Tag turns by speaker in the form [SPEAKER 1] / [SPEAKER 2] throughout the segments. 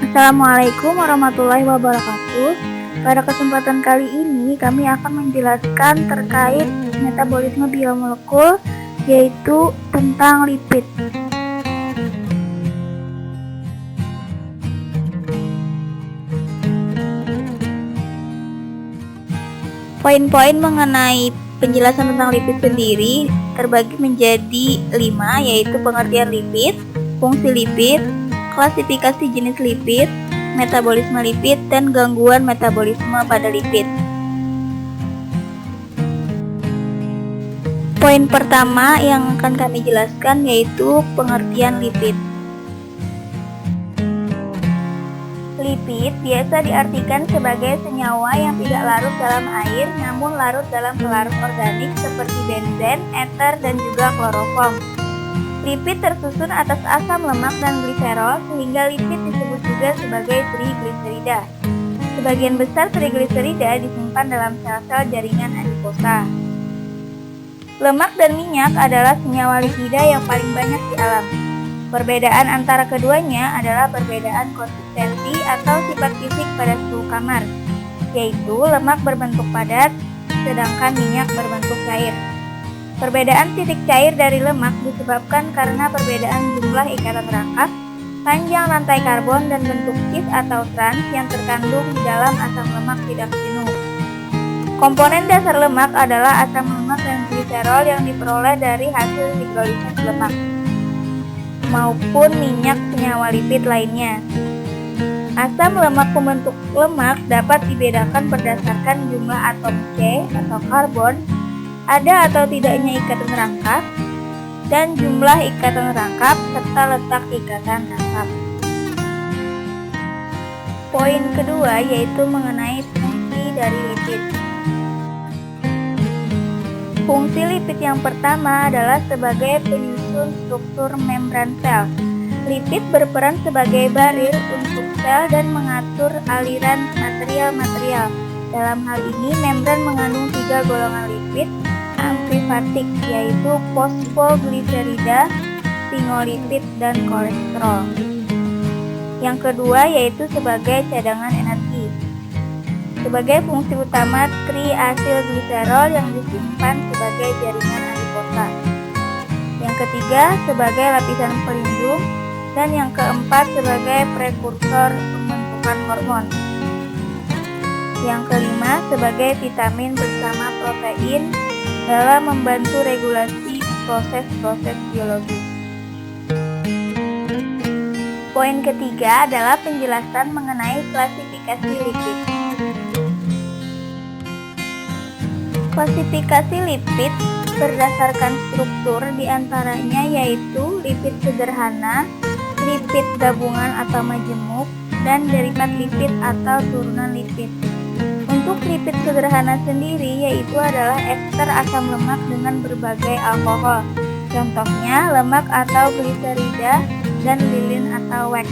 [SPEAKER 1] Assalamualaikum warahmatullahi wabarakatuh. Pada kesempatan kali ini kami akan menjelaskan terkait metabolisme biomolekul, yaitu tentang lipid. Poin-poin mengenai penjelasan tentang lipid sendiri terbagi menjadi 5, yaitu pengertian lipid, fungsi lipid, klasifikasi jenis lipid, metabolisme lipid, dan gangguan metabolisme pada lipid. Poin pertama yang akan kami jelaskan yaitu pengertian lipid. Lipid biasa diartikan sebagai senyawa yang tidak larut dalam air namun larut dalam pelarut organik seperti benzen, eter, dan juga kloroform. Lipid tersusun atas asam lemak dan gliserol sehingga lipid disebut juga sebagai trigliserida. Sebagian besar trigliserida disimpan dalam sel-sel jaringan adiposa. Lemak dan minyak adalah senyawa lipida yang paling banyak di alam. Perbedaan antara keduanya adalah perbedaan konsistensi atau sifat fisik pada suhu kamar, yaitu lemak berbentuk padat, sedangkan minyak berbentuk cair. Perbedaan titik cair dari lemak disebabkan karena perbedaan jumlah ikatan rangkap, panjang rantai karbon, dan bentuk cis atau trans yang terkandung di dalam asam lemak tidak jenuh. Komponen dasar lemak adalah asam lemak dan gliserol yang diperoleh dari hasil hidrolisis lemak maupun minyak senyawa lipid lainnya. Asam lemak pembentuk lemak dapat dibedakan berdasarkan jumlah atom C atau karbon, ada atau tidaknya ikatan rangkap, dan jumlah ikatan rangkap serta letak ikatan rangkap. Poin kedua yaitu mengenai fungsi dari lipid. Fungsi lipid yang pertama adalah sebagai penyusun struktur membran sel. Lipid berperan sebagai baril untuk sel dan mengatur aliran material-material. Dalam hal ini, membran mengandung 3 golongan lipid amfifatik, yaitu fosfogliserida, sphingolipid, dan kolesterol. Yang kedua yaitu sebagai cadangan energi. Sebagai fungsi utama triasilgliserol yang disimpan sebagai jaringan adiposa. Yang ketiga sebagai lapisan pelindung, dan yang keempat sebagai prekursor pembentukan hormon. Yang kelima sebagai vitamin bersama protein dalam membantu regulasi proses-proses biologis. Poin ketiga adalah penjelasan mengenai klasifikasi lipid. Klasifikasi lipid berdasarkan struktur diantaranya yaitu lipid sederhana, lipid gabungan atau majemuk, dan derivat lipid atau turunan lipid. Untuk lipid sederhana sendiri yaitu adalah ester asam lemak dengan berbagai alkohol, contohnya lemak atau gliserida dan lilin atau wax.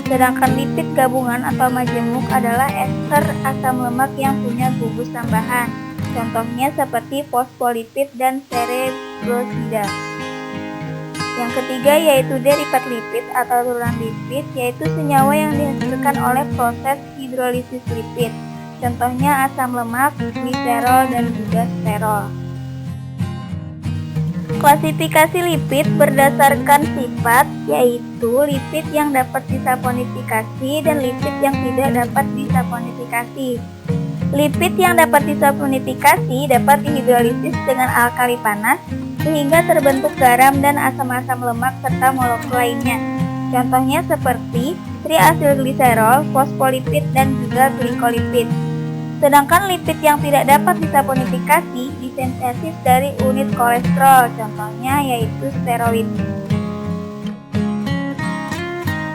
[SPEAKER 1] Sedangkan lipid gabungan atau majemuk adalah ester asam lemak yang punya gugus tambahan, contohnya seperti fosfolipid dan cerebrosida. Yang ketiga yaitu derivat lipid atau turunan lipid, yaitu senyawa yang dihasilkan oleh proses hidrolisis lipid, contohnya asam lemak, gliserol, dan juga sterol. Klasifikasi lipid berdasarkan sifat, yaitu lipid yang dapat disaponifikasi dan lipid yang tidak dapat disaponifikasi. Lipid yang dapat disaponifikasi dapat dihidrolisis dengan alkali panas sehingga terbentuk garam dan asam-asam lemak serta molekul lainnya. Contohnya seperti triasilgliserol, fosfolipid, dan juga glikolipid. Sedangkan lipid yang tidak dapat disaponifikasi disintesis dari unit kolesterol, contohnya yaitu steroid.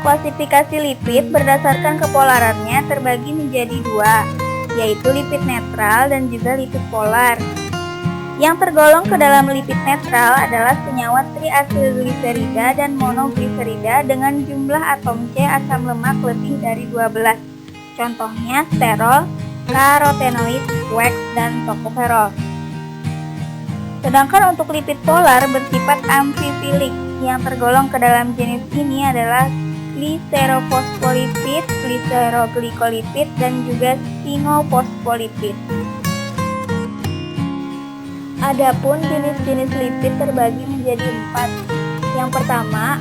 [SPEAKER 1] Klasifikasi lipid berdasarkan kepolarannya terbagi menjadi 2, yaitu lipid netral dan juga lipid polar. Yang tergolong ke dalam lipid netral adalah senyawa triasilgliserida dan monogliserida dengan jumlah atom C asam lemak lebih dari 12. Contohnya sterol, karotenoid, wax, dan tokoferol. Sedangkan untuk lipid polar bersifat amfifilik, yang tergolong ke dalam jenis ini adalah gliserofosfolipid, gliseroglikolipid, dan juga sphingofosfolipid. Adapun jenis-jenis lipid terbagi menjadi 4. Yang pertama,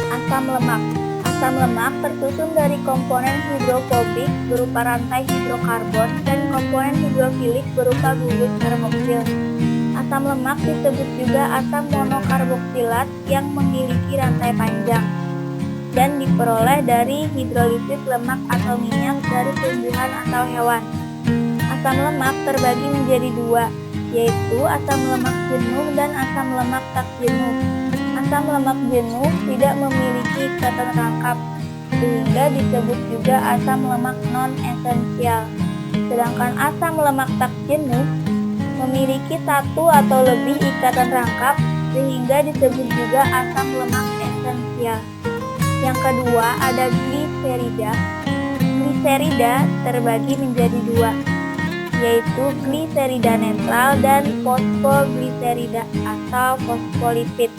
[SPEAKER 1] asam lemak. Asam lemak tersusun dari komponen hidrofobik berupa rantai hidrokarbon dan komponen hidrofilik berupa gugus karboksil. Asam lemak disebut juga asam monokarboksilat yang memiliki rantai panjang dan diperoleh dari hidrolisis lemak atau minyak dari tumbuhan atau hewan. Asam lemak terbagi menjadi 2, yaitu asam lemak jenuh dan asam lemak tak jenuh. Asam lemak jenuh tidak memiliki ikatan rangkap, sehingga disebut juga asam lemak non-esensial. Sedangkan asam lemak tak jenuh memiliki 1 atau lebih ikatan rangkap, sehingga disebut juga asam lemak esensial. Yang kedua ada gliserida. Gliserida terbagi menjadi 2, yaitu gliserida netral dan fosfogliserida atau fosfolipid.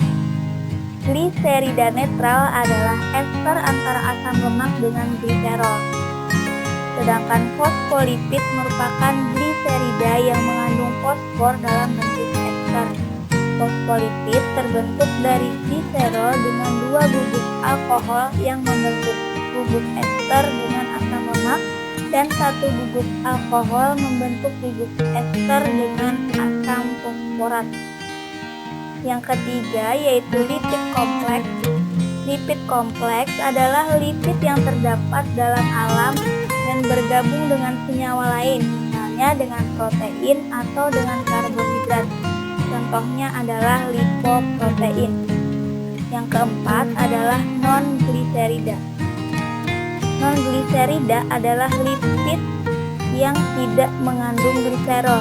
[SPEAKER 1] Gliserida netral adalah ester antara asam lemak dengan gliserol. Sedangkan fosfolipid merupakan gliserida yang mengandung fosfor dalam bentuk ester. Fosfolipid terbentuk dari gliserol dengan 2 gugus alkohol yang membentuk gugus ester dengan asam lemak dan 1 gugus alkohol membentuk gugus ester dengan asam fosforat. Yang ketiga yaitu lipid kompleks. Lipid kompleks adalah lipid yang terdapat dalam alam dan bergabung dengan senyawa lain, misalnya dengan protein atau dengan karbohidrat. Contohnya adalah lipoprotein. Yang keempat adalah non-gliserida. Non-gliserida adalah lipid yang tidak mengandung gliserol.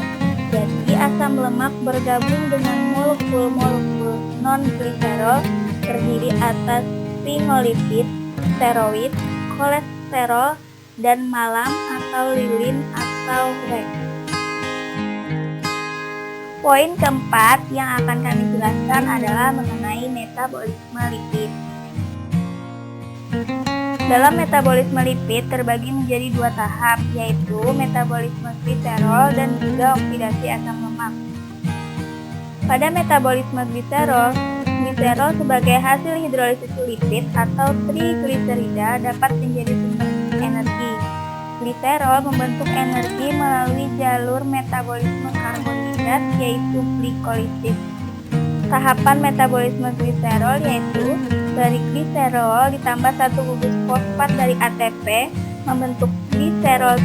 [SPEAKER 1] Jadi asam lemak bergabung dengan molekul-molekul non-gliserol terdiri atas sphingolipid, steroid, kolesterol, dan malam atau lilin atau REC. Poin keempat yang akan kami jelaskan adalah mengenai metabolisme lipid. Dalam metabolisme lipid terbagi menjadi 2 tahap, yaitu metabolisme gliserol dan juga oksidasi asam lemak. Pada metabolisme gliserol sebagai hasil hidrolisis lipid atau trigliserida dapat menjadi sumber energi. Gliserol membentuk energi melalui jalur metabolisme karbohidrat yaitu glikolisis. Tahapan metabolisme gliserol yaitu dari gliserol ditambah 1 gugus fosfat dari ATP membentuk gliserol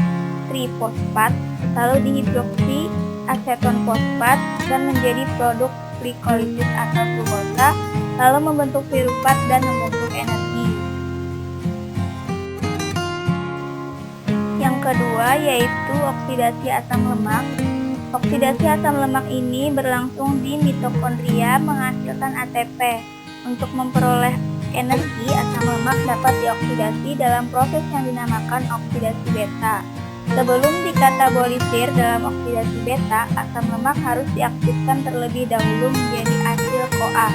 [SPEAKER 1] trifosfat, lalu dihidroksi aseton fosfat dan menjadi produk glikolisis atau glukosa, lalu membentuk piruvat dan membentuk energi. Yang kedua yaitu oksidasi asam lemak. Oksidasi asam lemak ini berlangsung di mitokondria menghasilkan ATP. Untuk memperoleh energi, asam lemak dapat dioksidasi dalam proses yang dinamakan oksidasi beta. Sebelum dikatabolisir dalam oksidasi beta, asam lemak harus diaktifkan terlebih dahulu menjadi asil-CoA.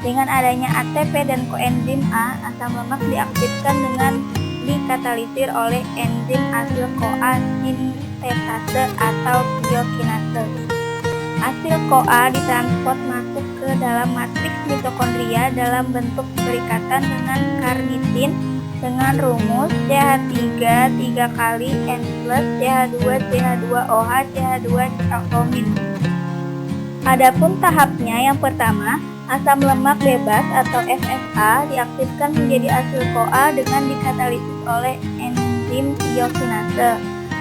[SPEAKER 1] Dengan adanya ATP dan koenzim A, asam lemak diaktifkan dengan dikatalisir oleh enzim asil-CoA sintetase atau tiokinase. Asil-CoA ditransport masuk ke dalam matriks mitokondria dalam bentuk berikatan dengan karnitin dengan rumus CH3 3 kali N plus CH2 CH2OH CH2 diatomin. Adapun tahapnya yang pertama, asam lemak bebas atau FSA diaktifkan menjadi asil-CoA dengan dikatalisis oleh enzim tiokinase.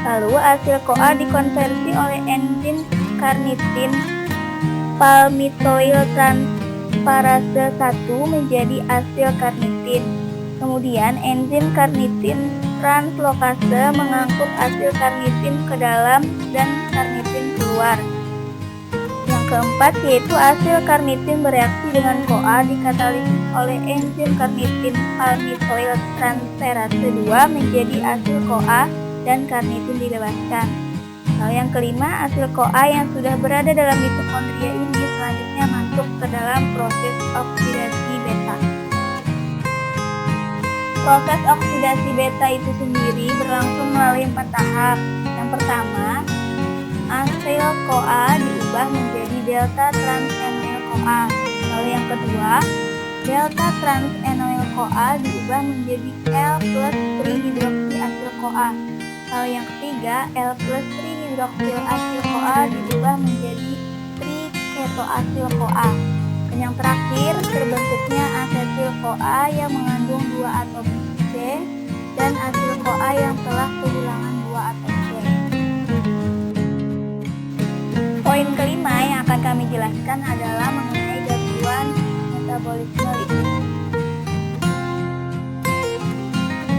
[SPEAKER 1] Lalu asil-CoA dikonversi oleh enzim karnitin palmitoyl transferase 1 menjadi asil karnitin. Kemudian enzim karnitin translokase mengangkut asil karnitin ke dalam dan karnitin keluar. Yang keempat yaitu asil karnitin bereaksi dengan CoA dikatalisis oleh enzim karnitin palmitoyl transferase 2 menjadi asil CoA dan karnitin dibebaskan. Lalu yang kelima, asil CoA yang sudah berada dalam mitokondria ini selanjutnya masuk ke dalam proses oksidasi beta. Proses oksidasi beta itu sendiri berlangsung melalui 4 tahap. Yang pertama, acyl-CoA diubah menjadi delta trans-enyl-CoA. Lalu yang kedua, delta trans-enyl-CoA diubah menjadi L plus 3-hidroksiacyl-CoA. Lalu yang ketiga, L plus 3-hidroksiacyl-CoA diubah menjadi tri-ketoacyl-CoA. Dan yang terakhir, terbentuknya asetil-CoA yang mengandung 2 atom C dan asil-CoA yang telah kehilangan 2 atom C. Poin kelima yang akan kami jelaskan adalah mengenai gangguan metabolisme lipid.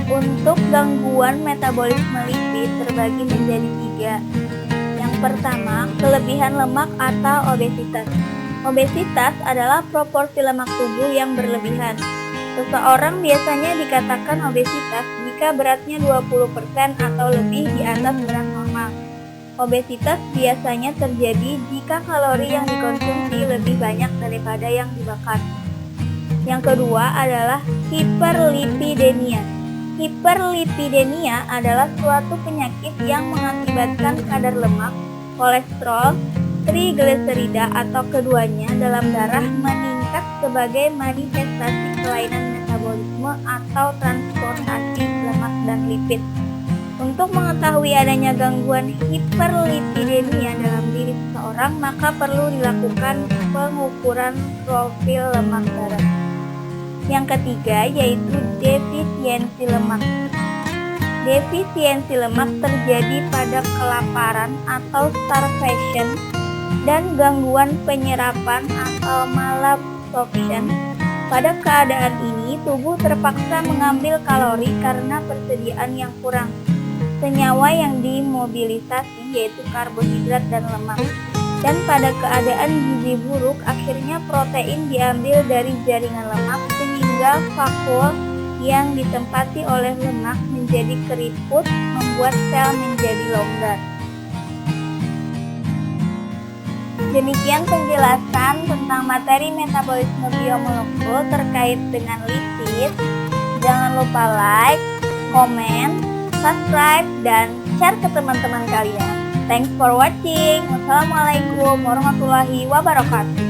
[SPEAKER 1] Untuk gangguan metabolisme lipid terbagi menjadi 3. Yang pertama, kelebihan lemak atau obesitas. Obesitas adalah proporsi lemak tubuh yang berlebihan. Seseorang biasanya dikatakan obesitas jika beratnya 20% atau lebih di atas berat normal. Obesitas biasanya terjadi jika kalori yang dikonsumsi lebih banyak daripada yang dibakar. Yang kedua adalah hiperlipidemia. Hiperlipidemia adalah suatu penyakit yang mengakibatkan kadar lemak, kolesterol, trigliserida atau keduanya dalam darah meningkat sebagai manifestasi kelainan metabolisme atau transportasi lemak dan lipid. Untuk mengetahui adanya gangguan hiperlipidemia dalam diri seseorang, maka perlu dilakukan pengukuran profil lemak darah. Yang ketiga yaitu defisiensi lemak. Defisiensi lemak terjadi pada kelaparan atau starvation dan gangguan penyerapan atau malabsorption. Pada keadaan ini, tubuh terpaksa mengambil kalori karena persediaan yang kurang. Senyawa yang dimobilisasi yaitu karbohidrat dan lemak. Dan pada keadaan gizi buruk, akhirnya protein diambil dari jaringan lemak sehingga vakuum yang ditempati oleh lemak menjadi keriput, membuat sel menjadi longgar. Demikian penjelasan tentang materi metabolisme biomolekul terkait dengan lipid. Jangan lupa like, komen, subscribe, dan share ke teman-teman kalian. Thanks for watching. Wassalamualaikum warahmatullahi wabarakatuh.